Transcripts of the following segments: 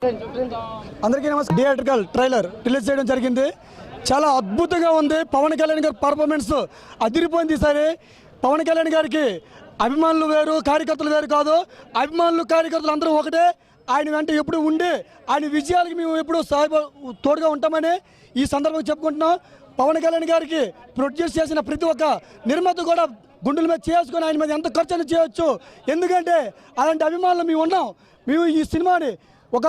అందరికీ నమస్తే. Theatrical trailer release చేయడం జరిగింది. చాలా అద్భుతంగా ఉంది. పవన్ కళ్యాణ్ గారి పర్ఫార్మెన్స్ అదిరిపోయింది. ఈసారి పవన్ కళ్యాణ్ గారికి అభిమానులు వేరు, కార్యకర్తలు వేరు కాదు. అభిమానులు, కార్యకర్తలు అందరూ ఒకటే. ఆయన వెంట ఎప్పుడు ఉండి ఆయన విజయాలకి మేము ఎప్పుడు తోడుగా ఉంటామని ఈ సందర్భంగా చెప్పుకుంటున్నాం. పవన్ కళ్యాణ్ గారికి ప్రొడ్యూస్ చేసిన ప్రతి ఒక్క నిర్మాత కూడా గుండెల మీద చేసుకొని ఆయన మీద ఎంత ఖర్చు అయినా చేయొచ్చు. ఎందుకంటే అలాంటి అభిమానులు మేము ఉన్నాం. మేము ఈ సినిమాని ఒక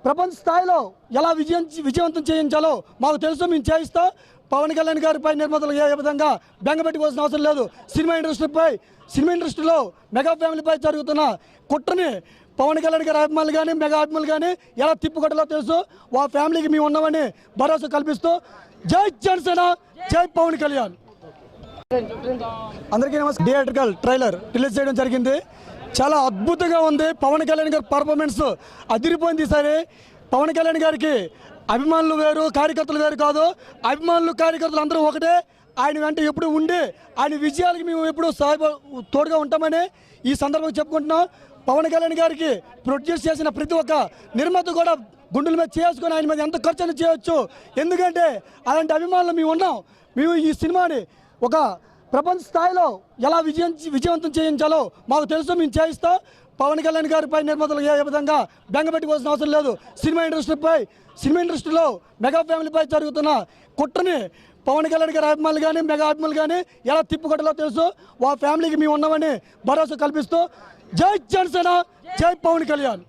ప్రపంచ స్థాయిలో ఎలా విజయవంతం చేయించాలో మాకు తెలుసు. మేము చేయిస్తాం. పవన్ కళ్యాణ్ గారిపై నిర్మాతలు ఏ విధంగా బెంగ పెట్టుకోవాల్సిన అవసరం లేదు. సినిమా ఇండస్ట్రీలో మెగా ఫ్యామిలీపై జరుగుతున్న కుట్రని పవన్ కళ్యాణ్ గారి అభిమానులు కానీ, మెగా అభిమానులు కానీ ఎలా తిప్పుకొట్టలో తెలుసు. ఆ ఫ్యామిలీకి మేము ఉన్నామని భరోసా కల్పిస్తూ జై జనసేన, జై పవన్ కళ్యాణ్. అందరికీ నమస్తే. థియేట్రికల్ ట్రైలర్ రిలీజ్ చేయడం జరిగింది. చాలా అద్భుతంగా ఉంది. పవన్ కళ్యాణ్ గారి పర్ఫార్మెన్స్ అదిరిపోయింది. ఈసారి పవన్ కళ్యాణ్ గారికి అభిమానులు వేరు, కార్యకర్తలు వేరు కాదు. అభిమానులు, కార్యకర్తలు అందరూ ఒకటే. ఆయన వెంట ఎప్పుడు ఉండి ఆయన విజయాలకి మేము ఎప్పుడు తోడుగా ఉంటామని ఈ సందర్భంగా చెప్పుకుంటున్నాం. పవన్ కళ్యాణ్ గారికి ప్రొడ్యూస్ చేసిన ప్రతి ఒక్క నిర్మాత కూడా గుండెల మీద చేసుకొని ఆయన మీద ఎంత ఖర్చు అయినా చేయొచ్చు. ఎందుకంటే అలాంటి అభిమానులు మేము ఉన్నాం. మేము ఈ సినిమాని ఒక ప్రపంచ స్థాయిలో ఎలా విజయవంతం చేయించాలో మాకు తెలుసు. మేము చేయిస్తాం. పవన్ కళ్యాణ్ గారిపై నిర్మాతలు ఏ విధంగా బెంగ పెట్టుకోవాల్సిన అవసరం లేదు. సినిమా ఇండస్ట్రీలో మెగా ఫ్యామిలీపై జరుగుతున్న కుట్రని పవన్ కళ్యాణ్ గారి అభిమానులు కానీ, మెగా అభిమానులు కానీ ఎలా తిప్పుకొట్టలో తెలుసు. ఆ ఫ్యామిలీకి మేము ఉన్నామని భరోసా కల్పిస్తూ జై జనసేన, జై పవన్ కళ్యాణ్.